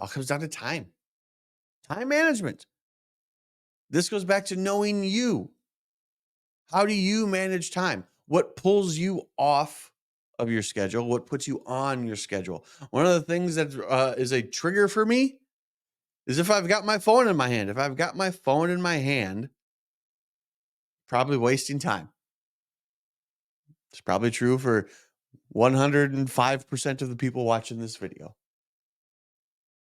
All comes down to time management. This goes back to knowing you. How do you manage time? What pulls you off of your schedule? What puts you on your schedule? One of the things that is a trigger for me is if I've got my phone in my hand. If I've got my phone in my hand, probably wasting time. It's probably true for 105% of the people watching this video.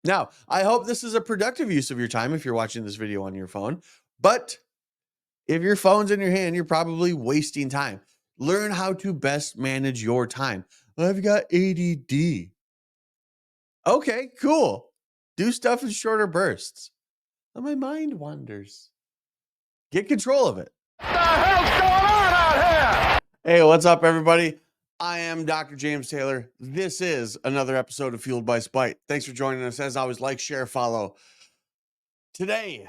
Now, I hope this is a productive use of your time if you're watching this video on your phone. But if your phone's in your hand, you're probably wasting time. Learn how to best manage your time. I've got ADD. Okay, cool. Do stuff in shorter bursts. And my mind wanders. Get control of it. What the hell's going on out here? Hey, what's up, everybody? I am Dr. James Taylor. This is another episode of Fueled by Spite. Thanks for joining us. As always, like, share, follow. Today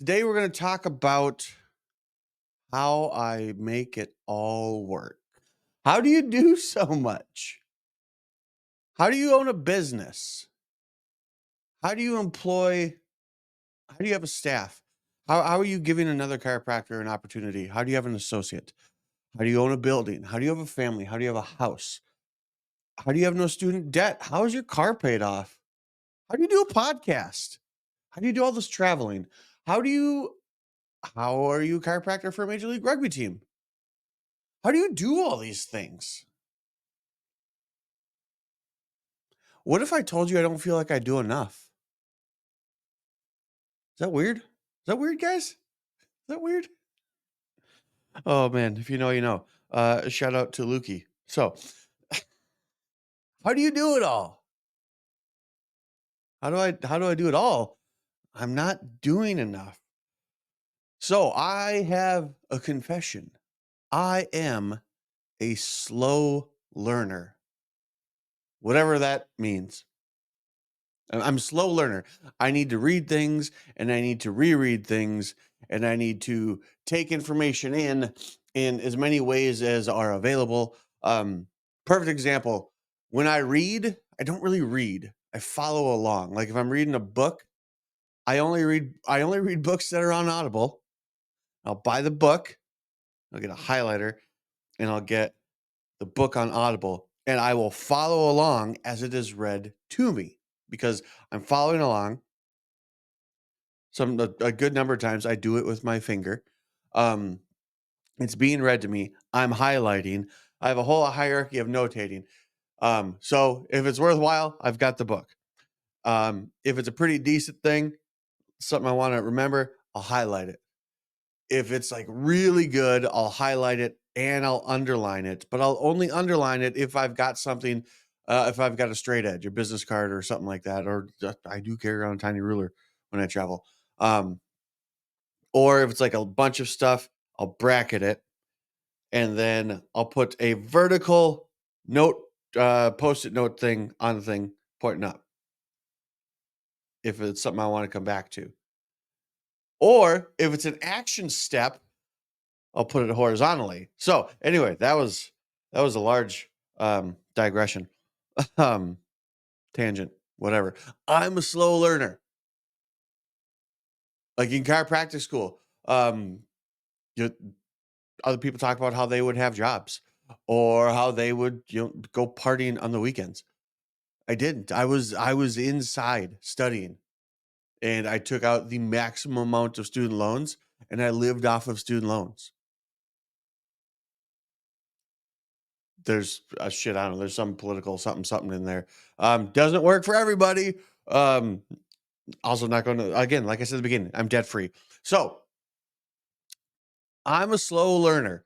we're going to talk about how I make it all work. How do you do so much? How do you own a business? How do you have a staff? How are you giving another chiropractor an opportunity? How do you have an associate? How do you own a building? How do you have a family? How do you have a house? How do you have no student debt? How is your car paid off? How do you do a podcast? How do you do all this traveling? How are you a chiropractor for a Major League Rugby team? How do you do all these things? What if I told you I don't feel like I do enough? Is that weird? Is that weird, guys? Is that weird? Oh man, if you know, you know. Shout out to Lukey. So, how do you do it all? How do I do it all? I'm not doing enough. So, I have a confession. I am a slow learner. Whatever that means. I'm a slow learner. I need to read things and I need to reread things and I need to take information in as many ways as are available. Perfect example. When I read, I don't really read. I follow along. Like if I'm reading a book, I only read books that are on Audible. I'll buy the book, I'll get a highlighter, and I'll get the book on Audible, and I will follow along as it is read to me because I'm following along. A good number of times I do it with my finger. It's being read to me. I'm highlighting. I have a whole hierarchy of notating. So if it's worthwhile, I've got the book. If it's a pretty decent thing, something I want to remember, I'll highlight it. If it's like really good, I'll highlight it and I'll underline it, but I'll only underline it if I've got something, if I've got a straight edge, a business card or something like that, or I do carry around a tiny ruler when I travel. Or if it's like a bunch of stuff, I'll bracket it and then I'll put a vertical note, post-it note thing on the thing pointing up if it's something I want to come back to. Or if it's an action step, I'll put it horizontally. So anyway, that was a large digression, tangent, whatever. I'm a slow learner. Like in chiropractic school, other people talk about how they would have jobs or how they would go partying on the weekends. I didn't. I was inside studying, and I took out the maximum amount of student loans, and I lived off of student loans. There's a shit, I don't know, there's some political something in there. Doesn't work for everybody. Also not going to, again, like I said at the beginning, I'm debt free. So I'm a slow learner,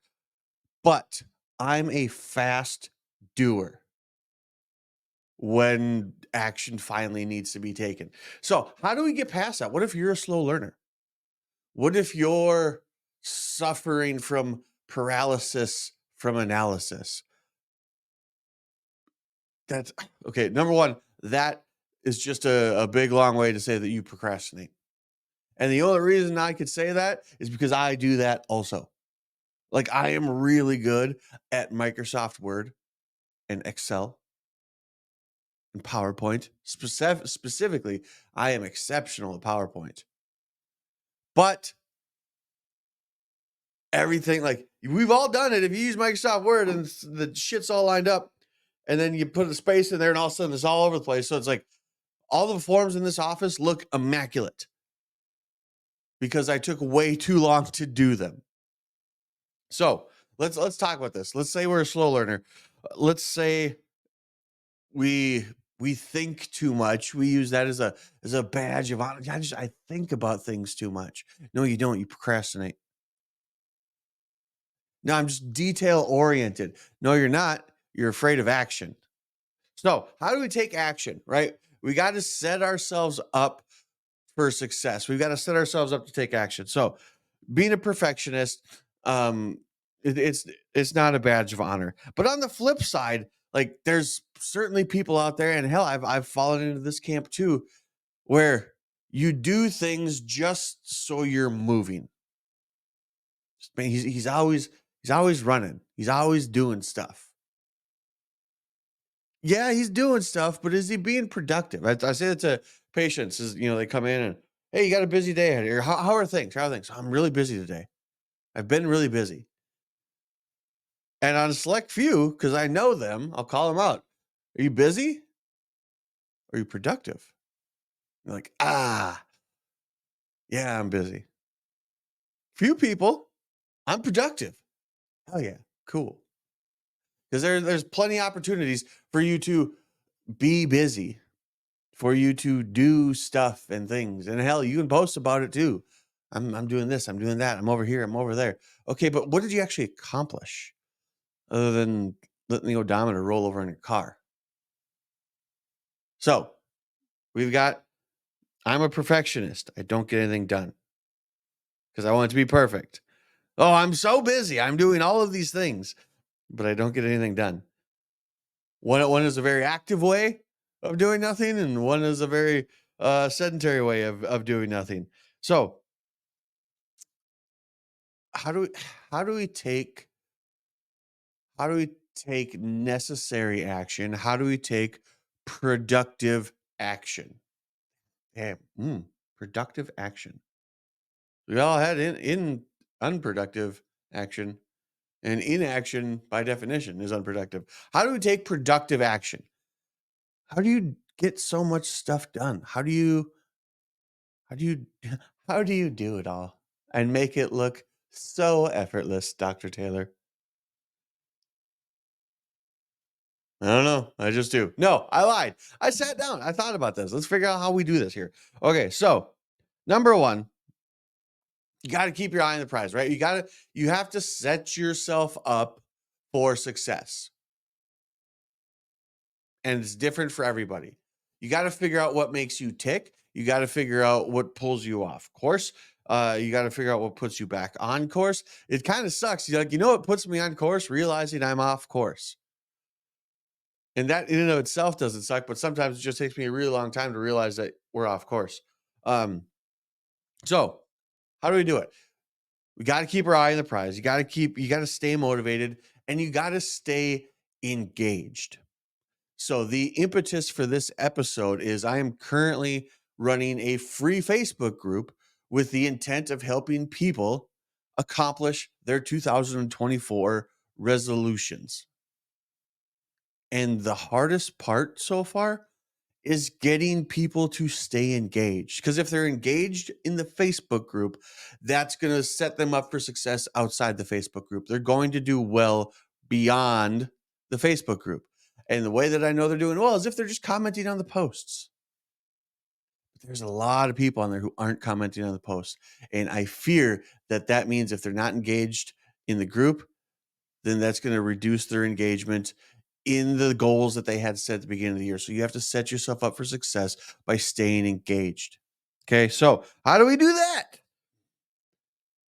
but I'm a fast doer when action finally needs to be taken. So how do we get past that? What if you're a slow learner? What if you're suffering from paralysis from analysis? That's okay. Number one, that is just a big, long way to say that you procrastinate. And the only reason I could say that is because I do that also. Like I am really good at Microsoft Word and Excel in PowerPoint. Specifically, I am exceptional at PowerPoint. But everything, like, we've all done it. If you use Microsoft Word and the shit's all lined up, and then you put a space in there, and all of a sudden it's all over the place. So it's like all the forms in this office look immaculate because I took way too long to do them. So let's talk about this. Let's say we're a slow learner. Let's say we think too much. We use that as a badge of honor. I think about things too much. No, you don't. You procrastinate. No, I'm just detail oriented. No, you're not. You're afraid of action. So, how do we take action, right? We got to set ourselves up for success. We've got to set ourselves up to take action. So, being a perfectionist, um, it's not a badge of honor. But on the flip side, like, there's certainly people out there, and hell, I've fallen into this camp too, where you do things just so you're moving. Man, he's always running. He's always doing stuff. Yeah, he's doing stuff, but is he being productive? I say that to patients. Is they come in and, hey, you got a busy day ahead here. How are things? How are things? I'm really busy today. I've been really busy. And on a select few, because I know them, I'll call them out. Are you busy? Are you productive? They're like, yeah, I'm busy. Few people, I'm productive. Oh yeah, cool. Because there's plenty of opportunities for you to be busy, for you to do stuff and things. And hell, you can post about it too. I'm doing this, I'm doing that, I'm over here, I'm over there. Okay, but what did you actually accomplish other than letting the odometer roll over in your car? So we've got, I'm a perfectionist. I don't get anything done because I want it to be perfect. Oh, I'm so busy. I'm doing all of these things, but I don't get anything done. One is a very active way of doing nothing, and one is a very sedentary way of doing nothing. So how do we how do we take how do we take necessary action? How do we take productive action? Damn, productive action. We all had in unproductive action, and inaction by definition is unproductive. How do we take productive action? How do you get so much stuff done? How do you how do you do it all and make it look so effortless, Dr. Taylor? I don't know. I just do. No, I lied. I sat down. I thought about this. Let's figure out how we do this here. Okay, so number one, you got to keep your eye on the prize, right? You have to set yourself up for success. And it's different for everybody. You got to figure out what makes you tick. You got to figure out what pulls you off course. You got to figure out what puts you back on course. It kind of sucks. You're like, what puts me on course? Realizing I'm off course. And that in and of itself doesn't suck, but sometimes it just takes me a really long time to realize that we're off course. So how do we do it? We got to keep our eye on the prize. You got to stay motivated, and you got to stay engaged. So the impetus for this episode is I am currently running a free Facebook group with the intent of helping people accomplish their 2024 resolutions. And the hardest part so far is getting people to stay engaged. Because if they're engaged in the Facebook group, that's going to set them up for success outside the Facebook group. They're going to do well beyond the Facebook group. And the way that I know they're doing well is if they're just commenting on the posts. But there's a lot of people on there who aren't commenting on the posts. And I fear that means if they're not engaged in the group, then that's going to reduce their engagement in the goals that they had set at the beginning of the year. So you have to set yourself up for success by staying engaged. Okay, so how do we do that?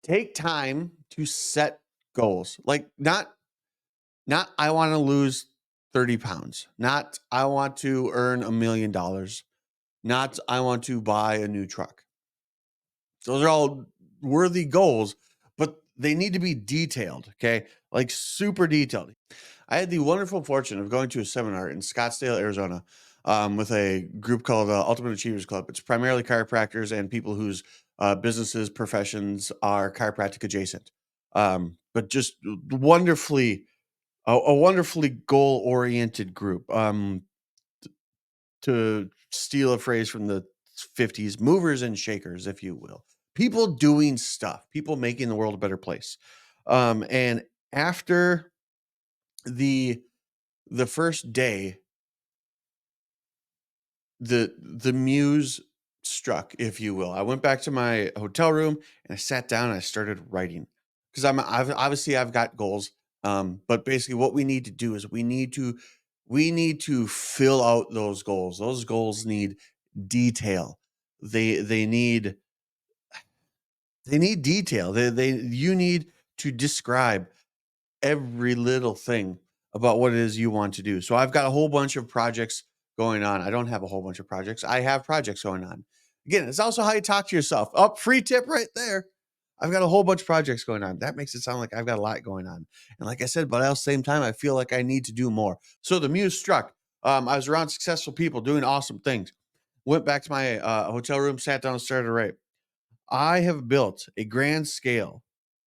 Take time to set goals. Like not I want to lose 30 pounds, not I want to earn $1 million, not I want to buy a new truck. Those are all worthy goals, but they need to be detailed, okay? Like super detailed. I had the wonderful fortune of going to a seminar in Scottsdale, Arizona, with a group called Ultimate Achievers Club. It's primarily chiropractors and people whose businesses, professions are chiropractic adjacent. But just wonderfully, a wonderfully goal oriented group. To steal a phrase from the 50s, movers and shakers, if you will. People doing stuff, people making the world a better place. And after the first day, the muse struck, if you will. I went back to my hotel room and I sat down and I started writing because I've got goals. But basically, what we need to do is we need to fill out those goals. Those goals need detail. They they need they need detail. They you need to describe every little thing about what it is you want to do. So I've got a whole bunch of projects going on. I don't have a whole bunch of projects. I have projects going on. Again, it's also how you talk to yourself. Up, free tip right there. I've got a whole bunch of projects going on. That makes it sound like I've got a lot going on. And like I said, but at the same time, I feel like I need to do more. So the muse struck. I was around successful people doing awesome things. Went back to my hotel room, sat down, and started to write. I have built a grand scale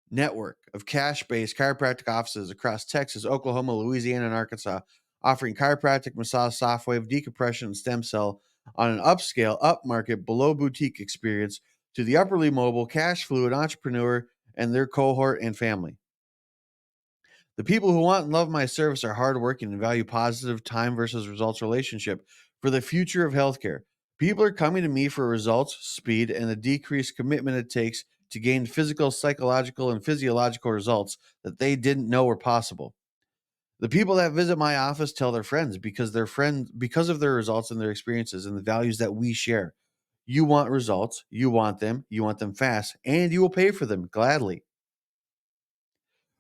network of cash-based chiropractic offices across Texas, Oklahoma, Louisiana, and Arkansas, offering chiropractic, massage, soft wave, decompression, and stem cell on an upscale, upmarket, below boutique experience to the upperly mobile, cash fluid entrepreneur and their cohort and family. The people who want and love my service are hardworking and value positive time versus results relationship for the future of healthcare. People are coming to me for results, speed, and the decreased commitment it takes to gain physical, psychological, and physiological results that they didn't know were possible. The people that visit my office tell their friends because of their results and their experiences and the values that we share. You want results, you want them fast, and you will pay for them gladly.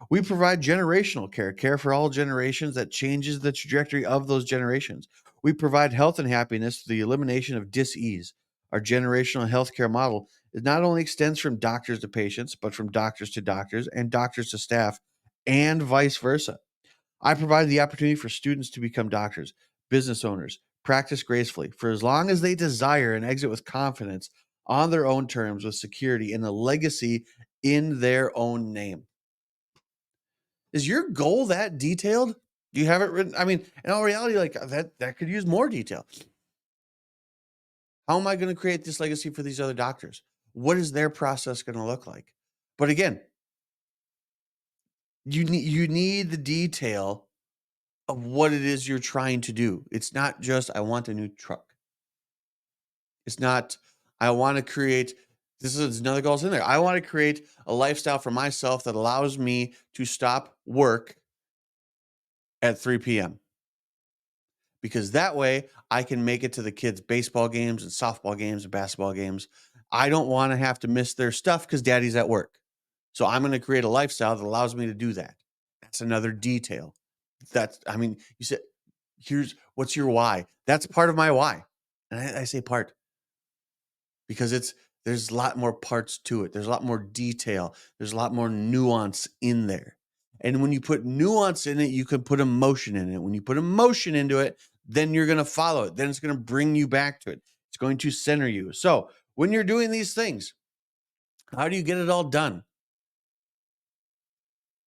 We provide generational care, care for all generations that changes the trajectory of those generations. We provide health and happiness through the elimination of dis-ease. Our generational healthcare model is not only extends from doctors to patients, but from doctors to doctors and doctors to staff, and vice versa. I provide the opportunity for students to become doctors, business owners, practice gracefully for as long as they desire and exit with confidence on their own terms with security and a legacy in their own name. Is your goal that detailed? Do you have it written? I mean, in all reality, like that could use more detail. How am I going to create this legacy for these other doctors? What is their process going to look like? But again, you need the detail of what it is you're trying to do. It's not just I want a new truck. It's not I want to create this is another goal in there. I want to create a lifestyle for myself that allows me to stop work at 3 p.m. because that way I can make it to the kids' baseball games and softball games and basketball games. I don't want to have to miss their stuff because daddy's at work. So I'm going to create a lifestyle that allows me to do that. That's another detail. I mean, you said, here's what's your why? That's part of my why. And I say part because there's a lot more parts to it. There's a lot more detail. There's a lot more nuance in there. And when you put nuance in it, you can put emotion in it. When you put emotion into it, then you're going to follow it. Then it's going to bring you back to it. It's going to center you. So when you're doing these things, how do you get it all done?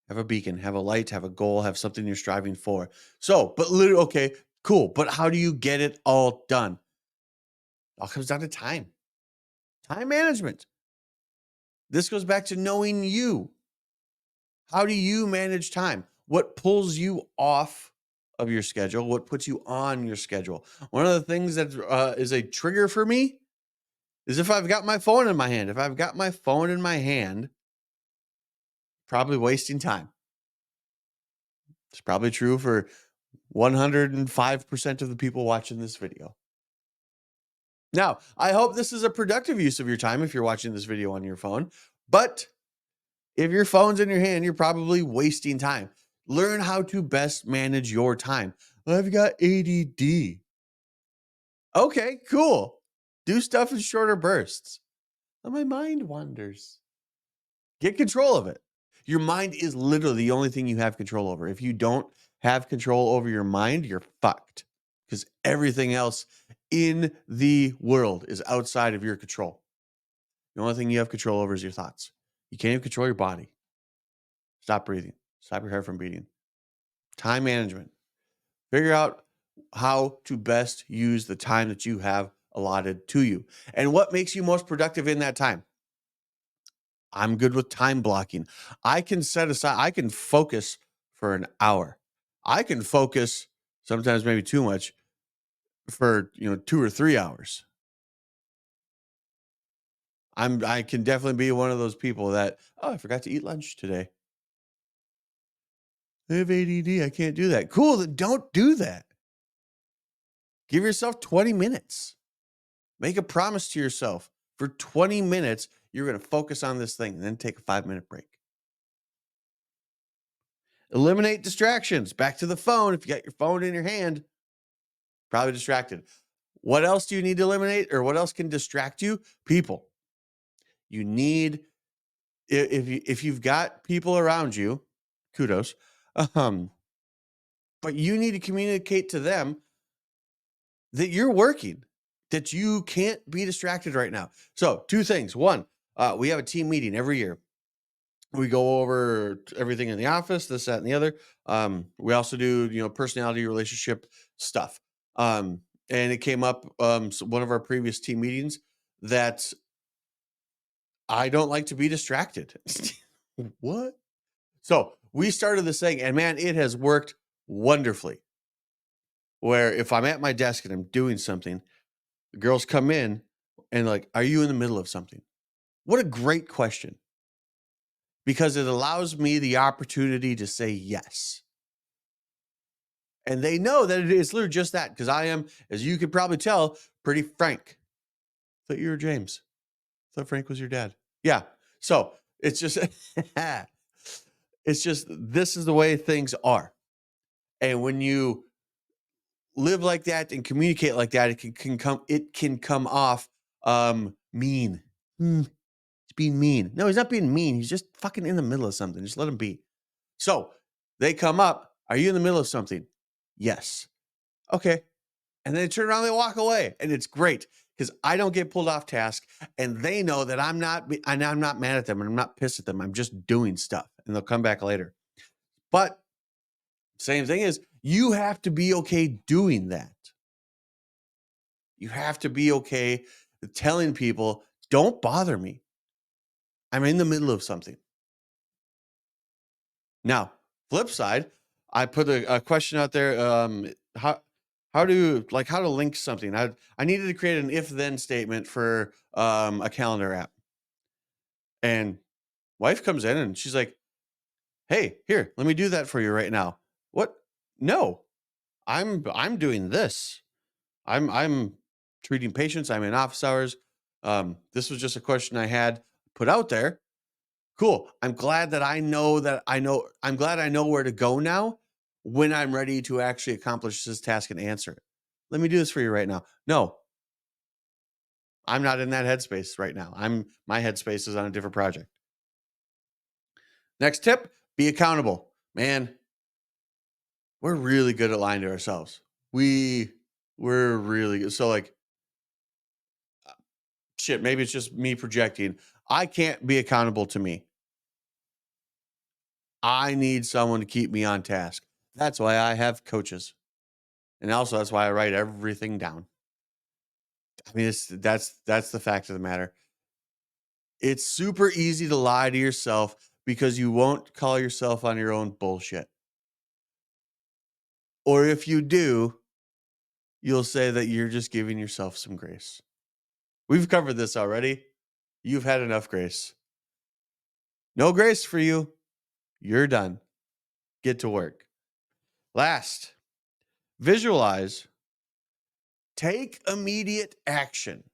Have a beacon, have a light, have a goal, have something you're striving for. So, but literally, okay, cool. But how do you get it all done? It all comes down to time management. This goes back to knowing you. How do you manage time? What pulls you off of your schedule? What puts you on your schedule? One of the things that is a trigger for me is if I've got my phone in my hand. If I've got my phone in my hand, probably wasting time. It's probably true for 105% of the people watching this video. Now, I hope this is a productive use of your time if you're watching this video on your phone. But if your phone's in your hand, you're probably wasting time. Learn how to best manage your time. I've got ADD. Okay, cool. Do stuff in shorter bursts. But my mind wanders. Get control of it. Your mind is literally the only thing you have control over. If you don't have control over your mind, you're fucked. because everything else in the world is outside of your control. The only thing you have control over is your thoughts. You can't even control your body. Stop breathing. Stop your heart from beating. Time management. Figure out how to best use the time that you have allotted to you and what makes you most productive in that time. I'm good with time blocking. I can set aside, I can focus for an hour. I can focus sometimes maybe too much for, 2 or 3 hours. I can definitely be one of those people that, oh, I forgot to eat lunch today. I have ADD. I can't do that. Cool. Then don't do that. Give yourself 20 minutes. Make a promise to yourself for 20 minutes. You're going to focus on this thing and then take a 5-minute break. Eliminate distractions. Back to the phone. If you got your phone in your hand, probably distracted. What else do you need to eliminate, or what else can distract you? People. You need, if you've got people around you, kudos. But you need to communicate to them that you're working, that you can't be distracted right now. So 2 things. One, we have a team meeting every year. We go over everything in the office, this, that, and the other. We also do, personality relationship stuff. And it came up, one of our previous team meetings, that I don't like to be distracted. What? So we started this thing, and man, it has worked wonderfully. Where if I'm at my desk and I'm doing something, the girls come in and like, are you in the middle of something? What a great question. Because it allows me the opportunity to say yes. And they know that it is literally just that, because I am, as you could probably tell, pretty frank. I thought you were James. I thought Frank was your dad. Yeah. So it's just, this is the way things are. And when you live like that and communicate like that, it can come off mean. He's being mean. No, he's not being mean. He's just fucking in the middle of something. Just let him be. So they come up. Are you in the middle of something? Yes. Okay. And then they turn around, they walk away. And it's great because I don't get pulled off task. And they know that I'm not mad at them and I'm not pissed at them. I'm just doing stuff. And they'll come back later. But same thing is, you have to be okay doing that. You have to be okay with telling people, don't bother me. I'm in the middle of something. Now, flip side, I put a question out there. How to link something. I needed to create an if then statement for a calendar app. And wife comes in and she's like, hey, here, let me do that for you right now. What? No, I'm doing this. I'm treating patients. I'm in office hours. This was just a question I had put out there. Cool. I'm glad I know where to go now when I'm ready to actually accomplish this task and answer it. Let me do this for you right now. No, I'm not in that headspace right now. My headspace is on a different project. Next tip, be accountable. Man, we're really good at lying to ourselves. We're really good. So like, shit, maybe it's just me projecting. I can't be accountable to me. I need someone to keep me on task. That's why I have coaches. And also that's why I write everything down. I mean, that's the fact of the matter. It's super easy to lie to yourself because you won't call yourself on your own bullshit. Or if you do, you'll say that you're just giving yourself some grace. We've covered this already. You've had enough grace. No grace for you. You're done. Get to work. Last, visualize. Take immediate action.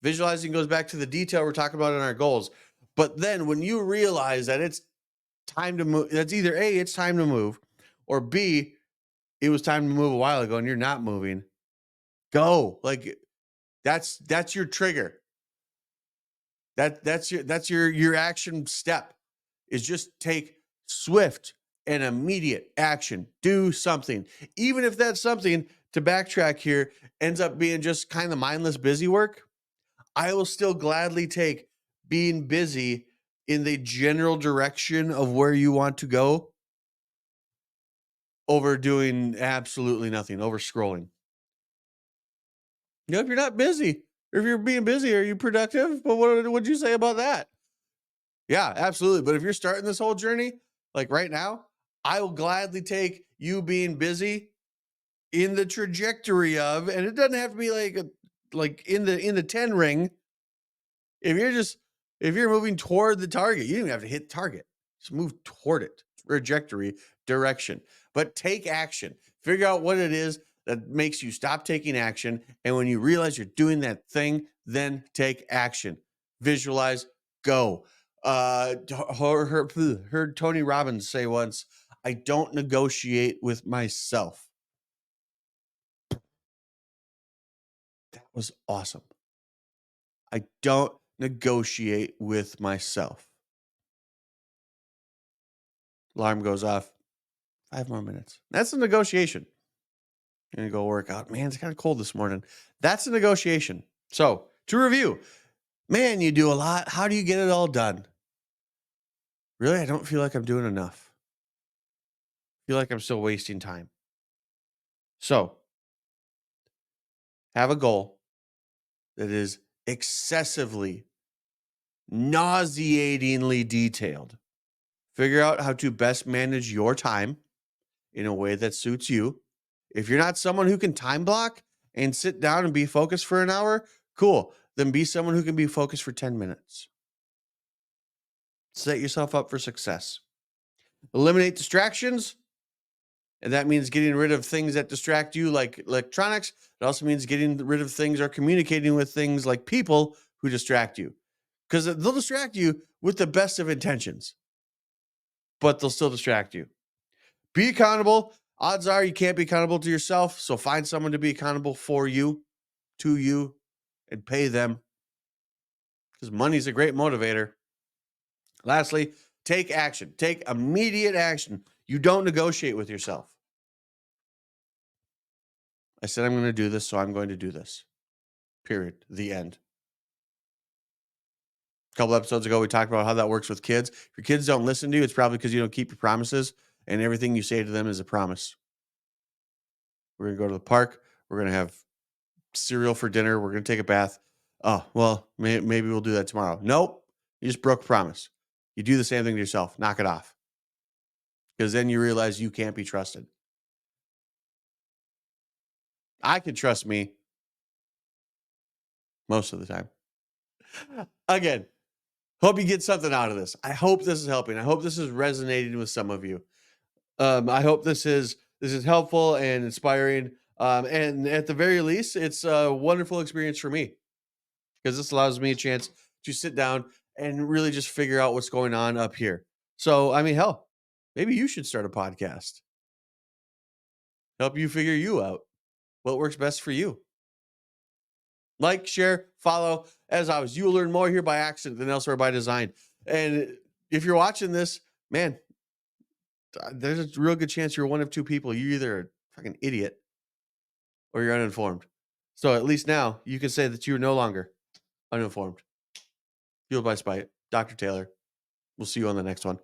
Visualizing goes back to the detail we're talking about in our goals. But then when you realize that it's time to move, that's either A, it's time to move, or B, it was time to move a while ago and you're not moving. Go. Like that's your trigger. That's your action step is just take swift an immediate action. Do something. Even if that something, to backtrack here, ends up being just kind of mindless busy work, I will still gladly take being busy in the general direction of where you want to go over doing absolutely nothing, over scrolling. If you're not busy, or if you're being busy, are you productive? But what'd you say about that? Yeah, absolutely. But if you're starting this whole journey, like right now, I will gladly take you being busy in the trajectory of, and it doesn't have to be like in the 10 ring. If you're just if you're moving toward the target, you don't even have to hit target. Just move toward it. Trajectory, direction. But take action. Figure out what it is that makes you stop taking action. And when you realize you're doing that thing, then take action. Visualize, go. Heard Tony Robbins say once, I don't negotiate with myself. That was awesome. I don't negotiate with myself. Alarm goes off. 5 more minutes. That's a negotiation. You're gonna go work out. Man, it's kind of cold this morning. That's a negotiation. So to review, man, you do a lot. How do you get it all done? Really, I don't feel like I'm doing enough. I feel like I'm still wasting time. So have a goal that is excessively, nauseatingly detailed. Figure out how to best manage your time in a way that suits you. If you're not someone who can time block and sit down and be focused for an hour, cool. Then be someone who can be focused for 10 minutes. Set yourself up for success. Eliminate distractions. And that means getting rid of things that distract you, like electronics. It also means getting rid of things or communicating with things like people who distract you. Because they'll distract you with the best of intentions, but they'll still distract you. Be accountable. Odds are you can't be accountable to yourself. So find someone to be accountable for you, to you, and pay them. Because money's a great motivator. Lastly, take action. Take immediate action. You don't negotiate with yourself. I said I'm going to do this, so I'm going to do this. Period. The end. A couple episodes ago, we talked about how that works with kids. If your kids don't listen to you, it's probably because you don't keep your promises, and everything you say to them is a promise. We're going to go to the park. We're going to have cereal for dinner. We're going to take a bath. Oh, well, maybe we'll do that tomorrow. Nope. You just broke a promise. You do the same thing to yourself. Knock it off. Because then you realize you can't be trusted. I can trust me most of the time. Again, hope you get something out of this. I hope this is helping. I hope this is resonating with some of you. I hope this is helpful and inspiring. And at the very least, it's a wonderful experience for me because this allows me a chance to sit down and really just figure out what's going on up here. So, I mean, hell, maybe you should start a podcast. Help you figure you out. What works best for you? Like, share, follow. As always, you will learn more here by accident than elsewhere by design. And if you're watching this, man, there's a real good chance you're one of two people. You're either a fucking idiot or you're uninformed. So at least now you can say that you're no longer uninformed. Fueled by spite. Dr. Taylor. We'll see you on the next one.